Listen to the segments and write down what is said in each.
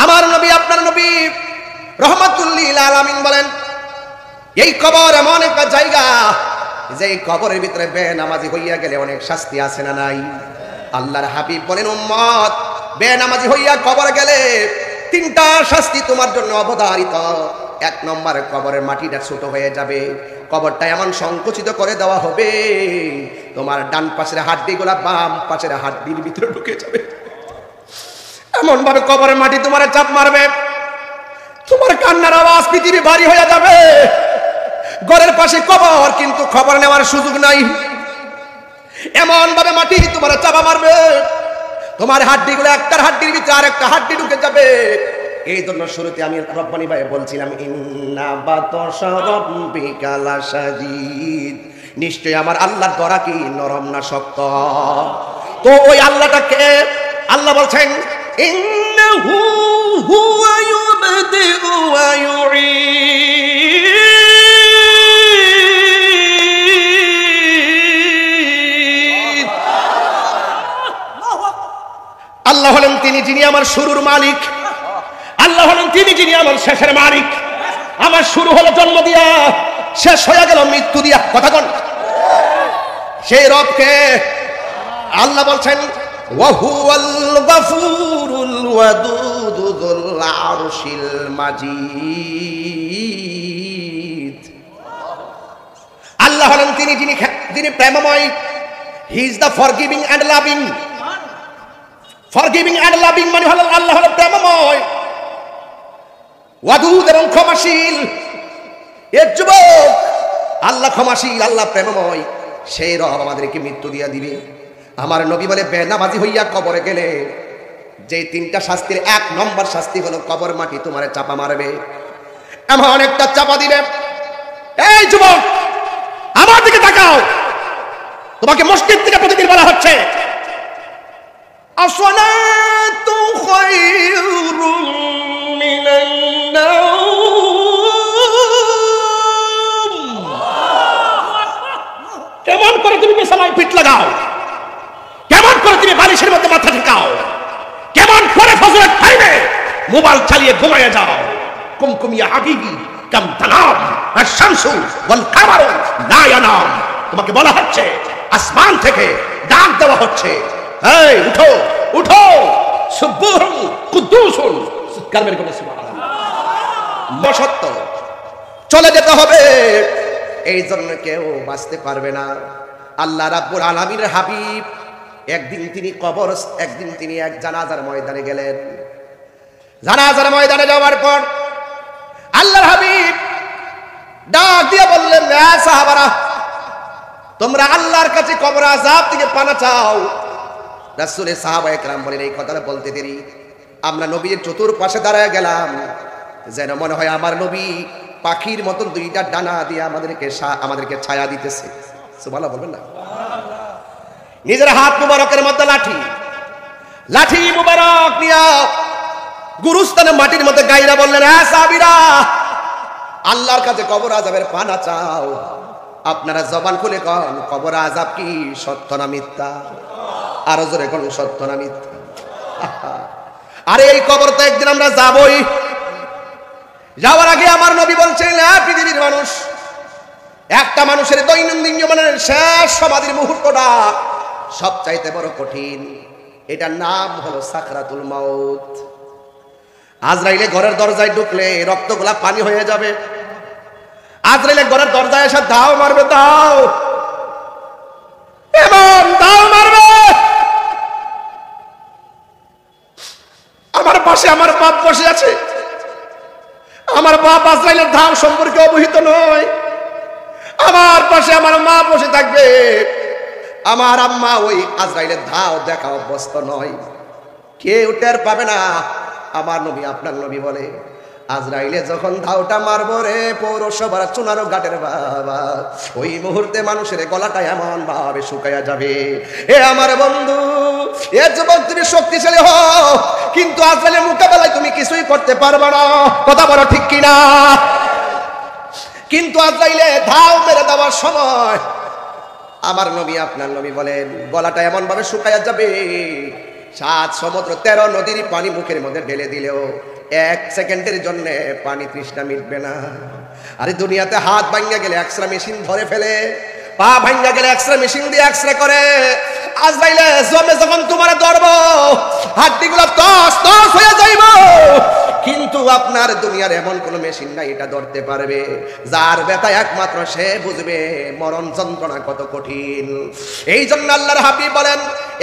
আমার নবী আপনার নবী রাহমাতুল লিল আলামিন বলেন, এই কবর এমন একটা জায়গা যে এই কবরের ভিতরে বেনামাজি হইয়া গেলে অনেক শাস্তি আছে না নাই? আল্লাহর হাবিব বলেন, উম্মত বেনামাজি হইয়া কবর গেলে তিনটা শাস্তি তোমার জন্য অবধারিত। এক নম্বরে কবরের মাটিটা ছোট হয়ে যাবে, কবরটা এমন সংকুচিত করে দেওয়া হবে তোমার ডান পাশের হাড্ডিগুলা বাম পাশের হাড্ডির ভিতরে ঢুকে যাবে। এমন ভাবে কবরের মাটি তোমার চাপ মারবে, তোমার কান্নার আওয়াজ পৃথিবী ভারী হয়ে যাবে। ঘরের পাশে কবর, কিন্তু খবর নেওয়ার সুযোগ নাই। এমন ভাবে মাটি তোমার চাপা মারবে, তোমার হাড্ডিগুলো একটার হাড্ডির ভিতরে আরেকটা হাড্ডি ঢুকে যাবে। এই জন্য শুরুতে আমি রব্বানী ভাই বলছিলাম, ইন্না বাতশা রাব্বিকা লাশাদীদ, নিশ্চয়ই আমার আল্লাহর দরা কি নরম না শক্ত। তো ওই আল্লাহটাকে আল্লাহ বলছেন, ইন্নাহু হুয়া ইউবদিউ ওয়া ইউঈদ। আল্লাহ হলেন তিনি যিনি আমার শুরুর মালিক, আল্লাহ হলেন তিনি যিনি আমার শেষের মালিক। আমার শুরু হলো জন্ম দিয়া, শেষ হয়ে গেল মৃত্যু দিয়া। কথা কোন? সেই রবকে আল্লাহ বলছেন, ওয়া হুয়াল গফুরুল ওয়াদুদু যুল আরশিল মাজিদ। আল্লাহ হলেন তিনি যিনি প্রেমময়। He is the forgiving and loving. Forgiving and loving মানে হলো আল্লাহ হলো প্রেমময়, ওয়াদুদ এবং ক্ষমাশীল। এর যুবক আল্লাহ ক্ষমাশীল, আল্লাহ প্রেমময়, সেই রব আমাদেরকে মৃত্যু দিয়া দিবে। আমার নবী বলে, বেনামাজি হইয়া কবরে গেলে যে তিনটা শাস্তির এক নম্বর শাস্তি হলো কবর মাটি তোমারে চাপা মারবে। এমন একটা চাপা দিবে। এই যুবক আমার দিকে তাকাও, তোমাকে মসজিদ থেকে প্রতিদিন বলা হচ্ছে, আসসালাতু খায়রুম মিনান নাওম। কেমন করে তুমি বিছানায় পিঠ লাগাও, কেমন করে তুমি বালিশের মধ্যে মাথা ঠেকাও, কেমন করে ফজরের টাইমে মোবাইল চালিয়ে ঘুমিয়ে যাও। কুমকুমিয়া হাবিবি কাম তানাম আশ-শামসু ওয়াল কামারু লা ইয়ানাম। তোমাকে বলা হচ্ছে, আসমান থেকে ডাক দেওয়া হচ্ছে, এই উঠো উঠো, সুবহুন কুদ্দুসুন। কারমের কোন সুবহানাল্লাহ। মসত্ব চলে যেতে হবে, এই জন্য কেউ বাঁচতে পারবে না। আল্লাহ রাব্বুল আলামিনের হাবিব একদিন তিনি এক জানাজার ময়দানে গেলেন। জানাজার ময়দানে যাওয়ার পর আল্লাহর হাবিব ডাক দিয়ে বললেন, সাহাবারা তোমরা আল্লাহর কাছে কবর আযাব থেকে পানা চাও। রাসূল সাহাবায়ে কেরাম বলেন, এই কথাটা বলতে দেরি আমরা নবীর চতুর্পাশে দাঁড়ায় গেলাম, যেন মনে হয় আমার নবী পাখির মতন দুইটা ডানা দিয়ে আমাদেরকে ছায়া দিতেছে। সুবহানাল্লাহ বলবেন না? নিজের হাত মুবারকের মধ্যে লাঠি মুবারক নিয়া গুরুস্থানে মাটির মধ্যে গাইরা বললেন, সাহাবীরা আল্লাহর কাছে কবর আযাবের পানা চাও। আপনারা জবান খুলে কন, কবর আযাব কি সত্য না মিথ্যা? আরো জোরে কোন সত্য না মিথ্যা? আরে এই কবর তো একদিন আমরা যাবই। যাওয়ার আগে আমার নবী বলছেন, পৃথিবীর মানুষ, একটা মানুষের দৈনন্দিন জীবনের শেষ সমাধির মুহূর্তটা সবচাইতে বড় কঠিন। এটার নাম হলো সাকরাতুল মাউত। আজরাইলে ঘরের দরজায় ঢুকলে রক্তগুলা পানি হয়ে যাবে। আজরাইলে ঘরের দরজায় এসে দাও মারবে, দাও এমন দাও মারবে। আমার পাশে আমার বাপ বসে আছে, আমার বাপ আজরাইলের ধাও সম্পর্কে অবহিত নয়। আমার পাশে আমার মা বসে থাকবে, আমার আম্মা ওই আজরাইলের ধাও দেখা অভ্যস্ত নয়, কেউ টের পাবে না। আমার নবী আপনার নবী বলে, আজরাইলে যখন ধাওটা মারবো রে পৌরসভার চুনারো ঘাটের বাবা, ওই মুহূর্তে মানুষের গলাটা এমন ভাবে শুকায়া যাবে। এ আমার বন্ধু, এ যুবক তুমি শক্তিশালী হও, কিন্তু আজরাইলের মোকাবেলায় তুমি কিছুই করতে পারবে না। কথা বলো ঠিক কিনা? কিন্তু আজরাইলে ধাও মেরে দেওয়ার সময় আমার নবী আপনার নবী বলেন, গলাটা এমন ভাবে শুকায়া যাবে, 7 সমুদ্র 13 নদীর পানি মুখের মধ্যে ঢেলে দিলেও 1 সেকেন্ডের জন্য পানি তৃষ্ণা মিটবে না। আরে দুনিয়াতে হাত ভাঙা গেলে এক্সরে মেশিন ধরে ফেলে, পা ভাঙা গেলে এক্সরে মেশিন দিয়ে এক্সরে করে। আজরাইলে জমে যখন তোমার ধরবো হাড্ডিগুলো তস তস হয়ে যাইব, কিন্তু আপনার দুনিয়ার এমন কোন মেশিন নাই এটা ধরতে পারবে। যার ব্যথা একমাত্র সে বুঝবে মরণ যন্ত্রণা কত কঠিন। এই জন্য আল্লাহর হাবিব বলেন,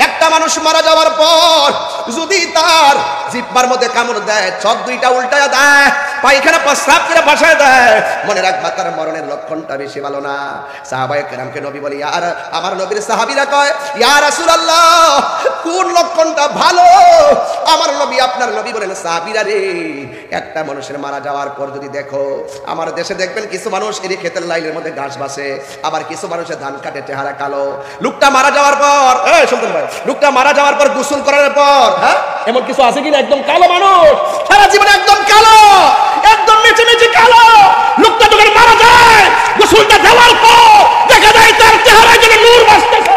একটা মানুষ মারা যাওয়ার পর যদি তার জিহ্বার মধ্যে কামড় দেয়, চোখ দুইটা উল্টায় দেয়, পায়খানা প্রস্রাব করে বসায় দেয়, মনে রাখবা তার মরণের লক্ষণটা বেশি ভালো না। সাহাবায়ে কেরামকে নবী বলি, আর আমার নবীর সাহাবীরা কয়, ইয়া রাসূলুল্লাহ কোন লক্ষণটা ভালো? আমার নবী, আপনার নবী বলেন, সাহাবীরা রে, একটা মানুষের মারা যাওয়ার পর যদি দেখো, আমার দেশে দেখবেন কিছু মানুষ এরই ক্ষেতের লাইনের মধ্যে ঘাস বাসে, আবার কিছু মানুষের ধান কাটে, চেহারা কালো। লোকটা মারা যাওয়ার পর, শুনতেন ভাই, লোকটা মারা যাওয়ার পর গোসল করার পর, হ্যাঁ এমন কিছু আছে কিনা একদম কালো মানুষ, সারা জীবনে একদম কালো, একদম মেচে মেচে কালো। লোকটা যখন মারা যায়, গোসলটা দেওয়ার পর দেখা যায় তার চেহারায় যেন নূর ভাসতেছে।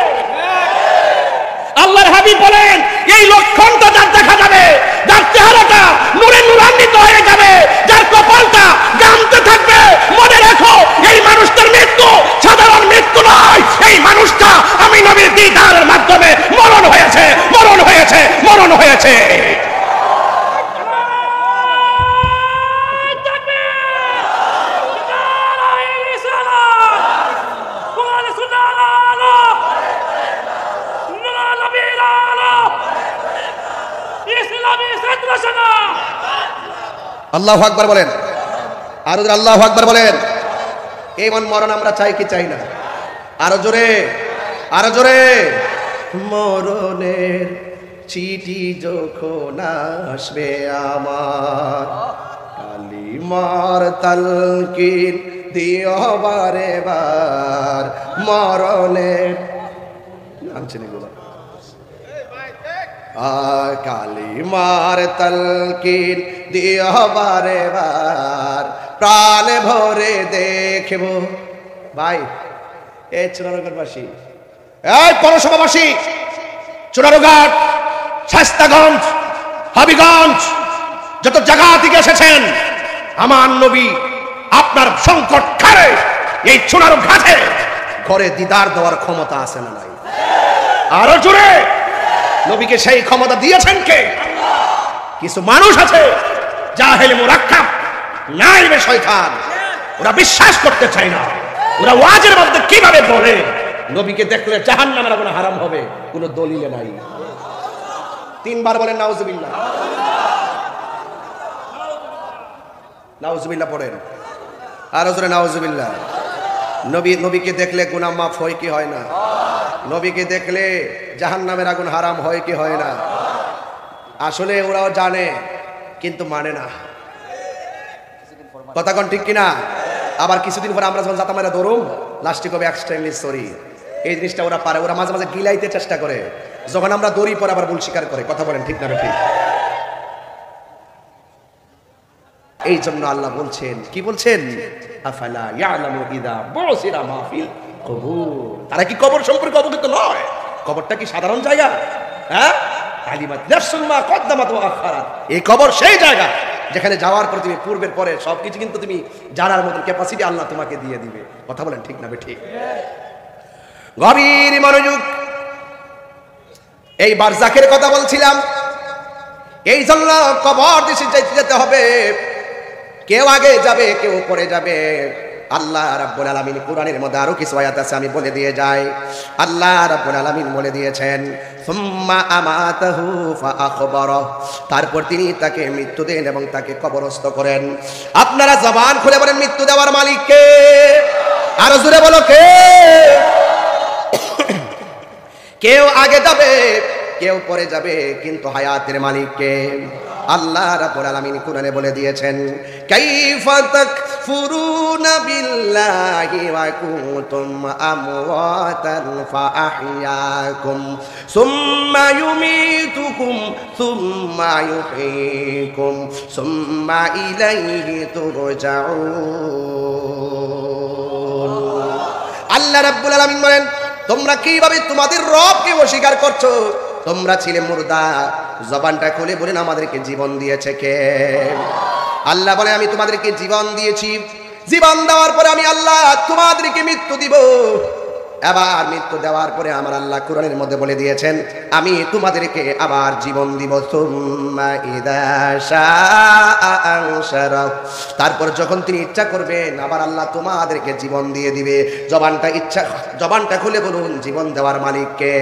আল্লাহর হাবিব বলেন, এই লক্ষণটা যার দেখা যাবে, যার চেহারাটা নূরে নূরান্বিত হয়ে যাবে, যার কপালটা গামতে থাকবে, মনে রাখো এই মানুষটার মৃত্যু সাধারণ মৃত্যু নয়, এই মানুষটা আমি নবীর দিদারের মাধ্যমে মরণ হয়েছে, মরণ হয়েছে, মরণ হয়েছে। আল্লাহু আকবার বলেন, আরো জোরে আল্লাহু আকবার বলেন। এমন মরণ আমরা চাই কি চাই না? আরো জোরে, আরো জোরে। মরণের চিঠি যখন আসবে আমার, কালিমার তালকিন দিও বারে বার। মরণের নামছেন এগুলো, কালিমার তালকিন দিও বারে বার, প্রাণ ভরে দেখব। ভাই এই চুনারুঘাটবাসী, এই পৌরসভাবাসী, চুনারুঘাট, শাস্তাগঞ্জ, হবিগঞ্জ, যত জায়গা থেকে এসেছেন, আমার নবী আপনার সংকট কালে এই চুনারুঘাটে ঘরে দিদার দেওয়ার ক্ষমতা আছে না নাই? আরো জোরে। নবীকে সেই ক্ষমতা দিয়েছেন কে? কিছু মানুষ আছে জাহেল মুরাক্কাব, নাইবে শয়তান, ওরা বিশ্বাস করতে চায় না। ওরা ওয়াজের মধ্যে কিভাবে বলে নবীকে দেখলে জাহান্নামের আগুন হারাম হবে, কোনো দলিলে নাই। 3 বার বলেন নাউজুবিল্লাহ, নাউজুবিল্লাহ পড়েন, আরো জোরে নাউজুবিল্লাহ। নবীকে দেখলে গুনাহ মাফ হয় কি হয় না? নবীকে দেখলে জাহান্নামের আগুন হারাম হয় কি হয় না? আসলে ওরাও জানে কিন্তু মানে না। কথা কোন ঠিক কিনা? আবার কিছুদিন পরে আমরা যখন জাতামারা ধরুম, লাস্টে কবে এক্সট্রিমলি সরি, এই জিনিসটা ওরা পারে। ওরা মাঝে মাঝে গিলাইতে চেষ্টা করে, যখন আমরা দড়ি পরে আবার ভুল স্বীকার করে। কথা বলেন ঠিক না ঠিক? এই জন্য আল্লাহ বলছেন, কি বলছেন? আফালা ইয়ালামু ইযা বুসিরা মা ফিল কবুর। তারা কি কবর সম্পর্কে অবগত নয়? কবরটা কি সাধারণ জায়গা? হ্যাঁ, আলিমাত নাফসুন মা কদ্দামাত ওয়া আখারাত। এই কবর সেই জায়গা যেখানে যাওয়ার পর তুমি পূর্বের পরে সবকিছু কিন্তু তুমি জানার মতো ক্যাপাসিটি আল্লাহ তোমাকে দিয়ে দিবে। কথা বলেন ঠিক না ঠিক? গভীর মনোযোগ। এই বারজাখের কথা বলছিলাম। এই জন্য কবর দেশে যেতে হবে, কেউ আগে যাবে কেউ পরে যাবে। আল্লাহ রাব্বুল আলামিন কুরআনের মধ্যে আরো কিছু আয়াত আছে, আমি বলে দিয়ে যাই। আল্লাহ রাব্বুল আলামিন বলে দিয়েছেন, সুম্মা আমাতাহু ফাআখবারা, তারপর তিনি তাকে মৃত্যু দেন এবং তাকে কবরস্থ করেন। আপনারা জবান খুলে বলেন, মৃত্যু দেওয়ার মালিক কে? আরো জোরে বলো কে? কেউ আগে যাবে কেউ পরে যাবে, কিন্তু হায়াতের মালিক কে? আল্লাহ রাব্বুল আলামিন কুরআনে বলে দিয়েছেন, কাইফা তাকফুরুনা বিল্লাহি ওয়া কুনতুম আমওয়াতান ফাআহইয়াকুম সুম্মা ইউমীতুকুম সুম্মা ইউহয়ীকুম সুম্মা ইলাইহি তুরজাউন। আল্লাহ রাব্বুল আলামিন বলেন, তোমরা কিভাবে তোমাদের রবকে অস্বীকার করছো? তোমরা ছিলে মুর্দা, জবানটা খুলে বলেন আমাদেরকে জীবন দিয়েছে কে? আল্লাহ বলে আমি তোমাদেরকে জীবন দিয়েছি, জীবন দেওয়ার পরে আমি আল্লাহ তোমাদেরকে মৃত্যু দিব। আবার মৃত্যু দেওয়ার পরে আমার আল্লাহ কোরআনের মধ্যে বলে দিয়েছেন আমি তোমাদেরকে আবার জীবন দিব। সুম্মা ইযা শাআ আনশারা, তারপর যখন তিনি ইচ্ছা করবেন আবার আল্লাহ তোমাদেরকে জীবন দিয়ে দিবে। জবানটা খুলে বলুন জীবন দেওয়ার মালিক কে?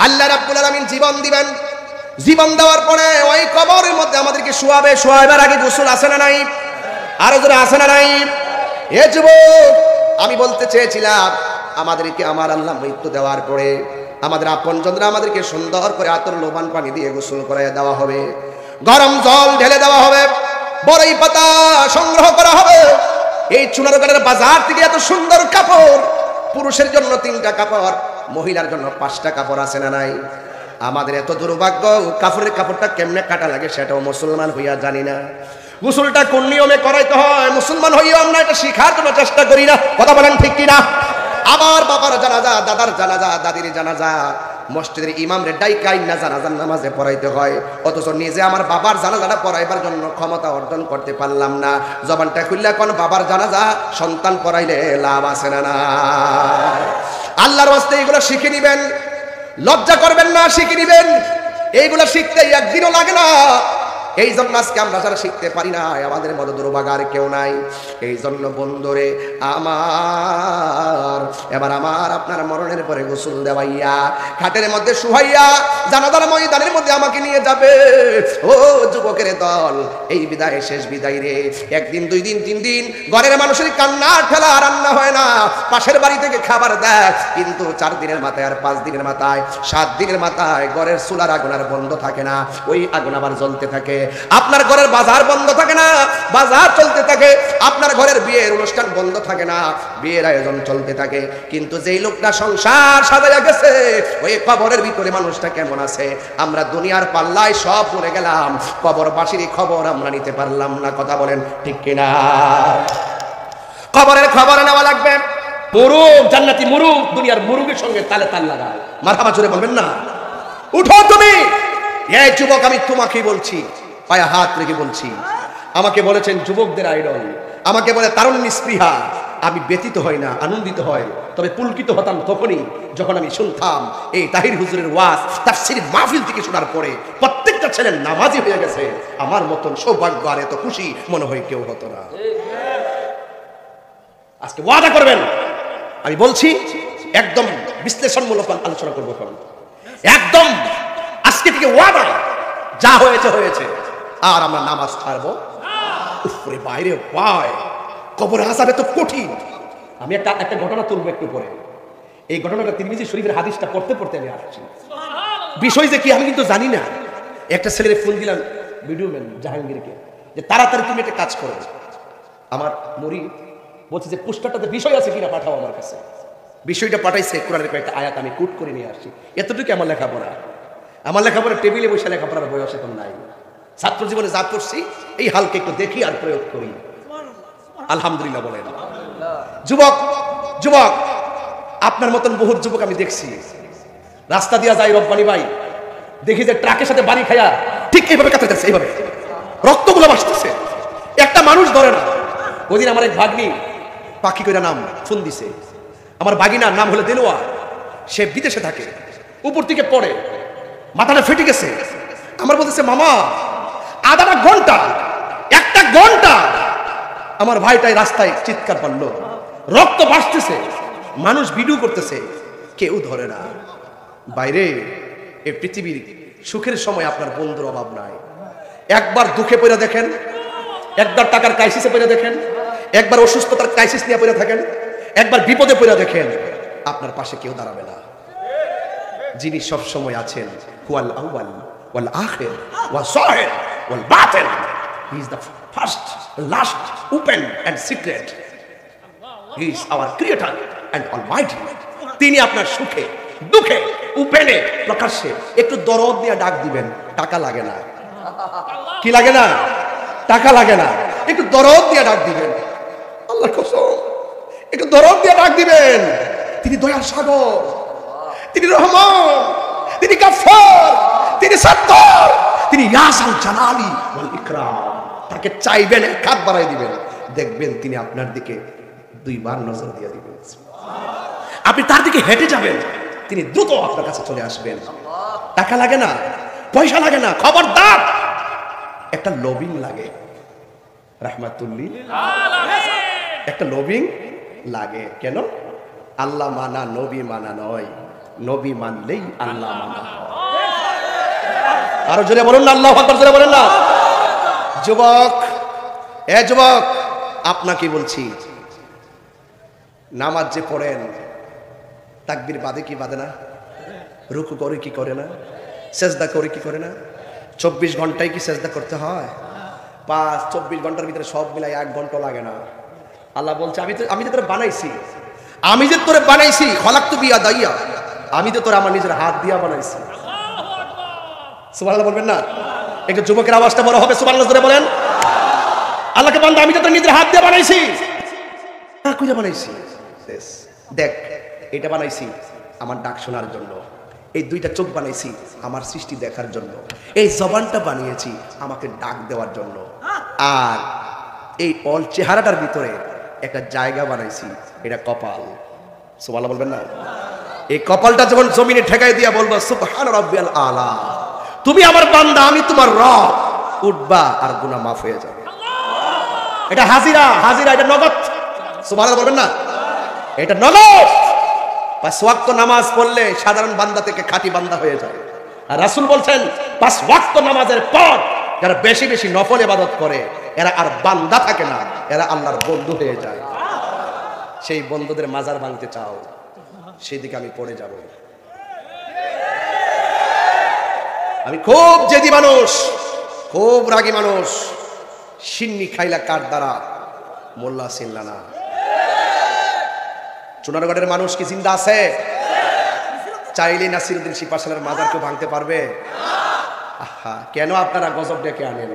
আল্লাহ রাব্বুল আলামিন জীবন দিবেন। জীবন দেওয়ার পরে ওই কবরের মধ্যে আমাদেরকে শোয়াবে। শোয়াবার আগে গোসল আছে না নাই? আরো জোরে আছে না নাই? এ যুবক, আমি বলতে চেয়েছিলাম আমাদেরকে আমার আল্লাহ মৃত্যু দেওয়ার পরে আমাদের আপনজনরা আমাদেরকে সুন্দর করে আতর লোবান পানি দিয়ে গোসল করায় দেওয়া হবে, গরম জল ঢেলে দেওয়া হবে, বড়ই পাতা সংগ্রহ করা হবে। এই চুনারগড়ের বাজার থেকে এত সুন্দর কাপড়, পুরুষের জন্য 3টা কাপড়, মহিলার জন্য 5টা কাপড় আছে না নাই? আমাদের এত দুর্ভাগ্য, কাপড়টা কেমনে কাটা লাগে সেটাও মুসলমান হইয়া জানি না। গোসলটা কোন নিয়মে করাইতে হয় মুসলমান হইয়া আমরা এটা শিখার জন্য চেষ্টা করি না। কথা বলেন ঠিক কিনা? আবার বাবার জানাজা, দাদার জানাজা, দাদির জানাজা মসজিদের ইমামরে ডাইকাই না জানাজার নামাজে পড়াইতে হয়, অথচ নিজে আমার বাবার জানাজাটা পড়াইবার জন্য ক্ষমতা অর্জন করতে পারলাম না। জবানটা খুললে কোন বাবার জানাজা সন্তান পড়াইলে লাভ আছে না? আল্লাহর ওয়াস্তে এগুলো শিখে নিবেন, লজ্জা করবেন না, শিখে নিবেন। এইগুলো শিখতে একদিনও লাগে না। এই জন্য আজকে আমরা যারা শিখতে পারি না আমাদের মতো দুর্ভাগার কেউ নাই। এই জন্য বন্ধুরে আমার, এবার আমার আপনার মরণের পরে গোসল দেওয়াইয়া খাটের মধ্যে শুহাইয়া জানাজার ময়দানের মধ্যে আমাকে নিয়ে যাবে। ও যুবকের দল, এই বিদায় শেষ বিদায় রে। 1 দিন 2 দিন 3 দিন ঘরের মানুষের কান্না ঠেলা, রান্না হয় না, পাশের বাড়ি থেকে খাবার দেয়, কিন্তু 4 দিনের মাথায় আর 5 দিনের মাথায় 7 দিনের মাথায় ঘরের চুলার আগুন আর বন্ধ থাকে না, ওই আগুন আবার জ্বলতে থাকে। আপনার ঘরের বাজার বন্ধ থাকে না, বাজার চলতে থাকে। আপনার ঘরের বিয়ের অনুষ্ঠান বন্ধ থাকে না, বিয়ের আয়োজন চলতে থাকে। কিন্তু যেই লোকটা সংসার সাজাইয়া গেছে ওই কবরের ভিতরে মানুষটা কেমন আছে আমরা দুনিয়ার পাল্লায় সব ভুলে গেলাম, কবরবাসীর খবর আমরা নিতে পারলাম না। কথা বলেন ঠিক কিনা? কবরের খবর নেওয়া লাগবে। মুরুগ, জান্নাতি মুরুগ দুনিয়ার মুরুগের সঙ্গে তালে তাল লাগায়। মারহাবা জোরে বলবেন না? উঠো তুমি। এই যুবক, আমি তোমাকেই বলছি, পায়ে হাত রেখে বলছি। আমাকে বলেছেন যুবকদের আইডল, আমাকে বলে তারুণ্য স্পৃহা। আমি ব্যতীত হই না, আনন্দিত হয়, তবে পুলকিত হতাম তখনই যখন আমি শুনতাম এই তাহির হুজুরের ওয়াজ তাফসীর মাহফিল থেকে শোনার পরে প্রত্যেকটা ছেলে নামাজি হয়ে গেছে। আমার মতন সৌভাগ্য আর এত খুশি মনে হয় কেউ হতো না। আজকে ওয়াদা করবেন, আমি বলছি একদম বিশ্লেষণমূলক আলোচনা করবো। একদম আজকে থেকে ওয়াদা, যা হয়েছে হয়েছে, আর আমরা নামাজ ছাড়বো। উপরে বাইরে পায় কবর আযাব তো কঠিন। আমি একটা ঘটনা তুলবো একটু পরে। এই ঘটনাটা তিরমিজি শরীফের হাদিসটা পড়তে পড়তে আমি আসছি। বিষয় যে কি আমি কিন্তু জানি না। একটা ছেলের ফোন দিলাম, ভিডিও ম্যান জাহাঙ্গীরকে, যে তাড়াতাড়ি তুমি একটা কাজ করো। আমার মুরিদ বলছে যে পোস্টারটাতে বিষয় আছে কিনা পাঠাও আমার কাছে। বিষয়টা পাঠাইছে, কোরআনের কয়েকটা আয়াত আমি কুট করে নিয়ে আসছি। এতটুকু আমার লেখাপড়া। আমার লেখাপড়া টেবিলে বসে লেখাপড়ার বয়স এখন নাই। ছাত্র জীবনে যা করছি এই হালকে একটু দেখি আর প্রয়োগ করি। আলহামদুলিল্লাহ বলেন। যুবক যুবক আপনার মতন বহু যুবক আমি দেখছি, রাস্তা দিয়া যাই রব্বানি ভাই, দেখি যে ট্রাকের সাথে বাড়ি খায়া ঠিক এইভাবে কাছে যাচ্ছে, এইভাবে রক্তগুলো ভাসতেছে, একটা মানুষ ধরে না। ওই দিন আমার এক ভাগ্নি পাখি কইরা নাম ফোন দিছে। আমার ভাগিনার নাম হলো দেলোয়া, সে বিদেশে থাকে, উপর থেকে পড়ে, মাথাটা ফেটে গেছে। আমার বলতেছে মামা আধা ঘন্টা, 1 ঘন্টা আমার ভাইটাই রাস্তায় চিৎকার পারলো, রক্ত ভাসতেছে, মানুষ ভিডিও করতেছে, কেউ ধরে না। বাইরে এই পৃথিবীর সুখের সময় আপনার বন্ধুর অভাব নাই। একবার দুঃখে পড়ে দেখেন, একবার টাকার ক্রাইসিসে পড়ে দেখেন, একবার অসুস্থতার ক্রাইসিস নিয়ে পড়ে থাকেন, একবার বিপদে পড়ে দেখেন, আপনার পাশে কেউ দাঁড়াবে না। যিনি সব সময় আছেন, হুয়াল আউয়াল ওয়াল আখির ওয়াল যাহির ওয়াল বাতিন, he is the first, last, open and secret. He is our creator and almighty. তিনি আপনার সুখে দুঃখে ওপেনে প্রকাশ্যে একটু দরদ দিয়ে ডাক দিবেন, টাকা লাগে না। কি লাগে না? টাকা লাগে না। একটু দরদ দিয়ে ডাক দিবেন, আল্লাহর কসম একটু দরদ দিয়ে ডাক দিবেন। তিনি দয়ার সাগর, তিনি রহমান, তিনি গফফার, তিনি সত্তার, তিনি ইয়াসাল জালালি ওয়াল ইকরাম। তাকে চাইবেন, এক হাত বাড়াই দিবেন, দেখবেন তিনি আপনার দিকে দুইবার নজর দিয়ে দিবেন। আপনি তার দিকে হেঁটে যাবেন, তিনি দ্রুত আপনার কাছে চলে আসবেন। টাকা লাগে না, পয়সা লাগে না, খবরদার একটা লবিং লাগে। রাহমাতুল্লিল একটা লবিং লাগে। কেন? আল্লাহ মানা নবী মানা নয়, নবী মানলেই আল্লাহ মানা। আরো জোরে বলুন না, আল্লাহু আকবার জোরে বলেন না। যুবক, এ যুবক, আপনাকে বলছি, নামাজ যে পড়েন তাকবীর বাদে কি বাদে না? রুকু করে কি করে না? সেজদা করে কি করে না? 24 ঘন্টায় কি সেজদা করতে হয়? 24 ঘন্টার ভিতরে সব মিলাই 1 ঘন্টা লাগে না। আল্লাহ বলছে আমি যে তোরে বানাইছি, আমি যে তোরে বানাইছি, খলাকতু বিয়াদাইয়া, আমি তো তোরে আমার নিজের হাত দিয়া বানাইছি। সুবহানাল্লাহ বলবেন না? একটু যুবকের আওয়াজটা বড় হবে, সুবহানাল্লাহ জোরে বলেন। আল্লাহকে বান্দা আমি তো তোর নিজের হাত দিয়ে বানাইছি। কইরা বানাইছি? দেখ, এটা বানাইছি আমার ডাক শোনার জন্য, এই 2টা চোখ বানাইছি আমার সৃষ্টি দেখার জন্য, এই জবানটা বানিয়েছি আমাকে ডাক দেওয়ার জন্য, আর এই অল চেহারাটার ভিতরে একটা জায়গা বানাইছি, এটা কপাল। সুবহানাল্লাহ বলবেন না? এই কপালটা যখন জমিনে ঠেকাই দিয়া বলবো সুবহান রাব্বিয়াল আলা, তুমি আমার বান্দা, আমি তোমার রব, উঠবা আর গুনাহ মাফ হয়ে যাবে। এটা হাজিরা, হাজিরা, এটা নগদ। সুবহানাল্লাহ বলবেন না? এটা নগদ। 5 ওয়াক্ত নামাজ পড়লে সাধারণ বান্দা থেকে খাঁটি বান্দা হয়ে যায়। আর রাসূল বলছেন 5 ওয়াক্ত নামাজের পর যারা বেশি বেশি নফল ইবাদত করে এরা আর বান্দা থাকে না, এরা আল্লাহর বন্ধু হয়ে যায়। সেই বন্ধুদের মাজার ভাঙতে চাও, সেই দিকে আমি পড়ে যাব। আমি খুব জেদি মানুষ, খুব রাগী মানুষ। সিন্নি খাইলা কার দ্বারা, মোল্লা চিনলা না। চুনারগড়ের মানুষ কি জিন্দা আছে? চাইলে নাসিরউদ্দিন শিপাশালার মাজার কেউ ভাঙতে পারবে? আহা, কেন আপনারা গজব ডেকে আনেন?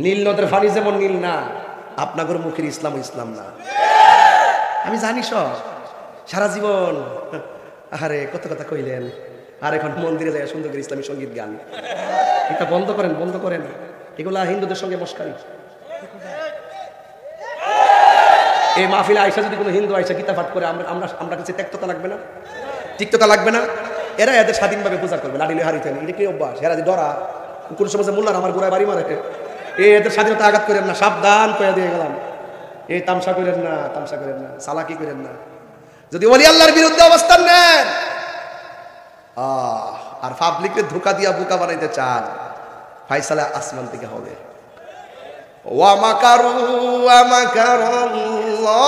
নীল নদের পানি যেমন নীল না, আপনাদের মুখের ইসলাম ইসলাম না। আমি জানি সব, সারা জীবন। আরে কত কথা কইলেন, আর এখন মন্দিরে যায় সুন্দর করে ইসলামী সঙ্গীত গান। এটা বন্ধ করেন, বন্ধ করেন। এগুলা হিন্দুদের সঙ্গে মস্কারি। এই মাহফিলে আয়সা যদি কোনো হিন্দু আয়সা গীতা পাঠ করে আমরা কাছে তিক্ততা লাগবে না? তিক্ততা লাগবে না? এরা এদের স্বাধীনভাবে পূজা করবে, লাঠিলে হারিতে। এটা কি অভ্যাস? এরা ডরা কোন সময় মোল্লার আমার গোড়ায় বাড়ি মারে, এদের স্বাধীনতা আঘাত করেন না, সাবধান করে দিয়ে গেলাম। এই তামসা করেন না, তামসা করেন না, সালাকি করেন না। যদি ওলি আল্লাহর বিরুদ্ধে অবস্থান নেন আর পাবলিককে ধোঁকা দিয়া বোকা বানাইতে চান, ফাইসালা আসমান থেকে হবে। ওয়া মাকারু ওয়া মাকারাল্লাহ।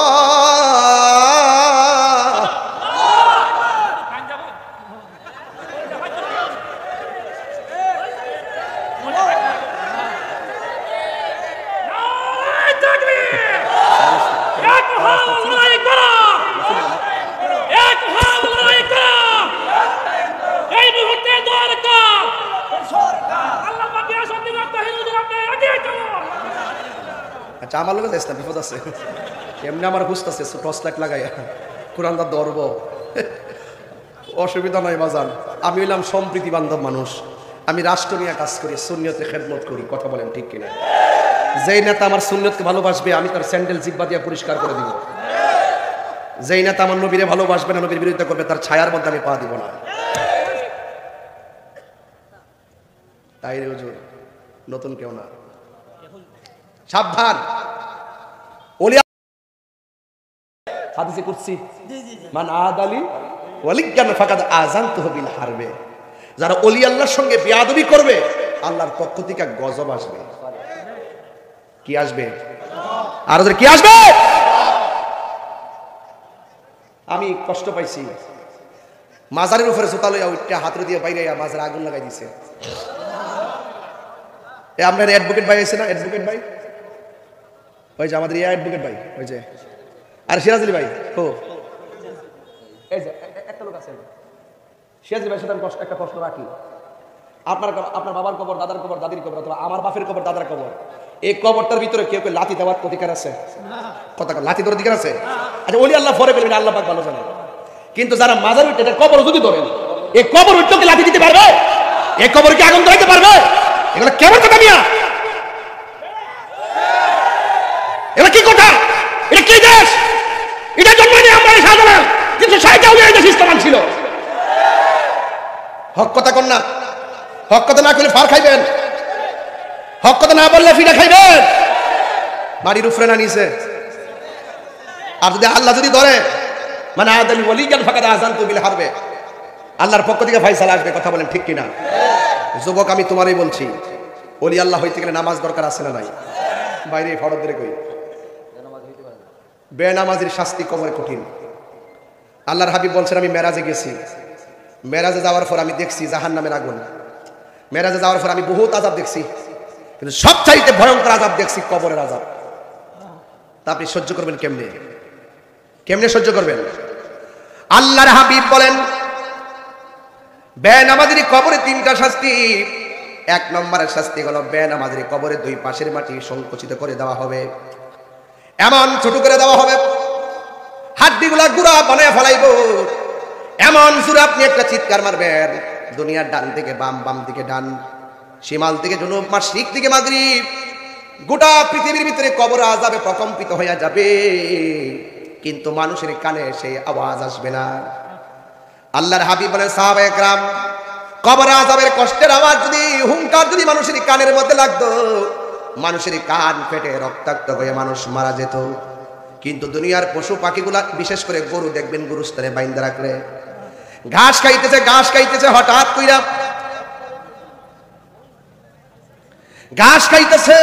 আচ্ছা, আমার লোক যাইস না, বিপদ আছে। এমনি আমার বুঝতেছে টর্চ লাইট লাগাইয়া কোরআনটা ধরবো, অসুবিধা নয় বাজান। আমি হইলাম সম্প্রীতি বান্ধব মানুষ, আমি রাষ্ট্র নিয়ে কাজ করি, সুন্নিয়তে খেদমত করি। কথা বলেন ঠিক কিনা? যেই নেতা আমার সুন্নিয়তকে ভালোবাসবে আমি তার স্যান্ডেল জিব্বা দিয়ে পরিষ্কার করে দিব। যেই নেতা আমার নবীরে ভালোবাসবে না, নবীর বিরুদ্ধে করবে, তার ছায়ার মধ্যে আমি পা দিব না। তাই রে হুজুর, নতুন কেউ না, সাবধান। হাদিসে কুদসি, মান আদালি ওয়ালিয়ান ফাকাদ আযানতুহু বিল হারবে। যারা ওলি আল্লাহর সঙ্গে বেয়াদবি করবে, আল্লাহর পক্ষ থেকে গজব আসবে। কি আসবে? আর ওদের কি আসবে? আমি কষ্ট পাইছি, মাজারের উপরে জুতা লইয়া উঠতে হাতের দিয়ে বাইরে মাজারে আগুন লাগাই দিছে। আপনার অ্যাডভোকেট ভাই আছে না? অ্যাডভোকেট ভাই, ওই যে আমাদের অ্যাডভোকেট ভাই, ওই যে, আর সিরাজ আলী ভাই, ও এই যে একটা লোক আছে সিরাজ আলী ভাই, সাথে আমি একটা প্রশ্ন রাখি। আপনার বাবার কবর, দাদার কবর, দাদির কবর, অথবা আমার বাপের কবর, দাদার কবর, এই কবরটার ভিতরে কেউ কেউ লাথি দেওয়ার অধিকার আছে? কথা লাথি দেওয়ার অধিকার আছে? আচ্ছা, ওলি আল্লাহ পরে বলবেন, আল্লাহ পাক ভালো জানে। কিন্তু যারা মাজার উঠে এটা কবর যদি ধরেন, এই কবর উঠকে লাথি দিতে পারবে? এই কবরকে আগুন ধরাইতে পারবে? এগুলো কেমন কথা মিয়া? এটা কি কথা? এটা কি দেশ? এটা জন্ম নিয়ে আমরা সাধারণ 360 এই দেশ ইসলাম ছিল। হক কথা কন না, হক কথা না করলে ফার খাইবেন, হক কথা না বললে ফিটা খাইবেন। বাড়ির উপরে না নিচে। আর যদি আল্লাহ যদি ধরে মানে আদালি ওয়ালিগান ফাকাদ আযানতু বিল হারবে, আল্লাহর পক্ষ থেকে ফয়সালা আসবে। কথা বলেন ঠিক কিনা? যুবক আমি তোমারই বলছি, ওলি আল্লাহ হইতে গেলে নামাজ দরকার আছে না নাই? বাইরে ফরজ ধরে কই বেনামাজির শাস্তি কবরে কঠিন। আল্লাহর হাবিব বলছেন আমি মেরাজে গেছি, মেরাজে যাওয়ার পর আমি দেখছি জাহান্নামের আগুন। মেরাজে যাওয়ার পর আমি বহুত আযাব দেখছি, কিন্তু সবচাইতে ভয়ঙ্কর আযাব দেখছি কবরের আযাব। তা আপনি সহ্য করবেন কেমনে? কেমনে সহ্য করবেন? আল্লাহর হাবিব বলেন বেনামাজির কবরে 3টা শাস্তি। 1 নম্বরের শাস্তি হলো বেনামাজির কবরে 2 পাশের মাটি সংকুচিত করে দেওয়া হবে, এমন ছোট করে দেওয়া হবে হাড্ডিগুলা গুড়া বানায় ফেলাইব। এমন সুরে আপনি একটা চিৎকার মারবেন, দুনিয়ার ডান থেকে বাম, বাম থেকে ডান, শিমাল থেকে জনুব, মাশরিক থেকে মাগরিব, গোটা পৃথিবীর ভিতরে কবর আযাবে প্রকম্পিত হয়ে যাবে, কিন্তু মানুষের কানে সেই আওয়াজ আসবে না। আল্লাহর হাবিব বলেন সাহাবায়ে কেরাম কবর আযাবের কষ্টের আওয়াজ যদি হুঙ্কার যদি মানুষের কানের মধ্যে লাগতো, মানুষের কান ফেটে রক্তাক্ত হয়ে মানুষ মারা যেত। কিন্তু দুনিয়ার পশু পাখিগুলা বিশেষ করে গরু দেখবেন গুরুস্থানে বাইন্দা রাখলে ঘাস খাইতেছে, ঘাস খাইতেছে, হঠাৎ কইরা ঘাস খাইতেছে,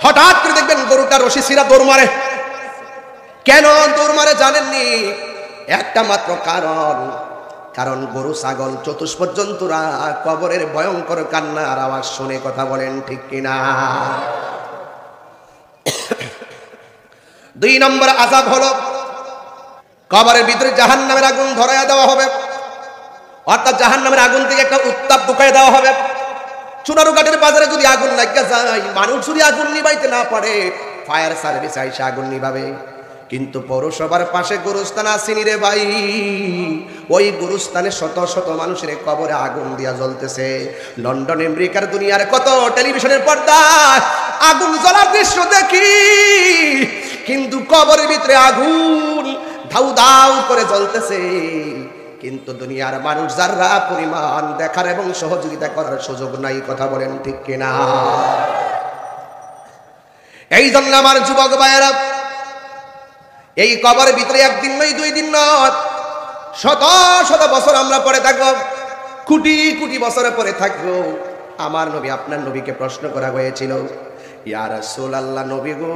হঠাৎ করে দেখবেন গরুটা রশি ছিঁড়া দৌড় মারে। কেন দৌড় মারে জানেননি? একটা মাত্র কারণ, কারণ গরু ছাগল চতুষ্পদ জন্তুরা কবরের ভয়ঙ্কর কান্নার আওয়াজ শুনে। কথা বলেন ঠিক কিনা? 2 নম্বর আযাব হলো কবরের ভিতরে জাহান্নামের আগুন ধরায়া দেওয়া হবে, অর্থাৎ জাহান্নামের আগুন থেকে একটা উত্তাপ ঢুকায় দেওয়া হবে। চুনারুঘাটের বাজারে যদি আগুন লাগিয়া যায়, মানুষ যদি আগুন নিভাইতে না পারে, ফায়ার সার্ভিস আইসা আগুন নিভাবে। কিন্তু পৌরসভার পাশে গুরুস্থান আসেনি রে ভাই, ওই গুরুস্থানে শত শত মানুষের কবরে আগুন দিয়া জ্বলতেছে। লন্ডন, আমেরিকার, দুনিয়ার কত টেলিভিশনের পর্দায় আগুন জ্বলার দৃশ্য দেখি, কিন্তু কবরের ভিতরে আগুন ধাউ ধাউ করে জ্বলতেছে, কিন্তু দুনিয়ার মানুষ যারা পরিমাণ দেখার এবং সহযোগিতা করার সুযোগ নাই। কথা বলেন ঠিক কিনা? এই জন্য আমার যুবক ভাইয়েরা, এই কবরের ভিতরে একদিন নয়, 2 দিন নয়, শত শত বছর আমরা পড়ে থাকবো, কোটি কোটি বছরে পরে থাকবো। আমার নবী আপনার নবীকে প্রশ্ন করা হয়েছিল, ইয়া রাসূলুল্লাহ নবী গো,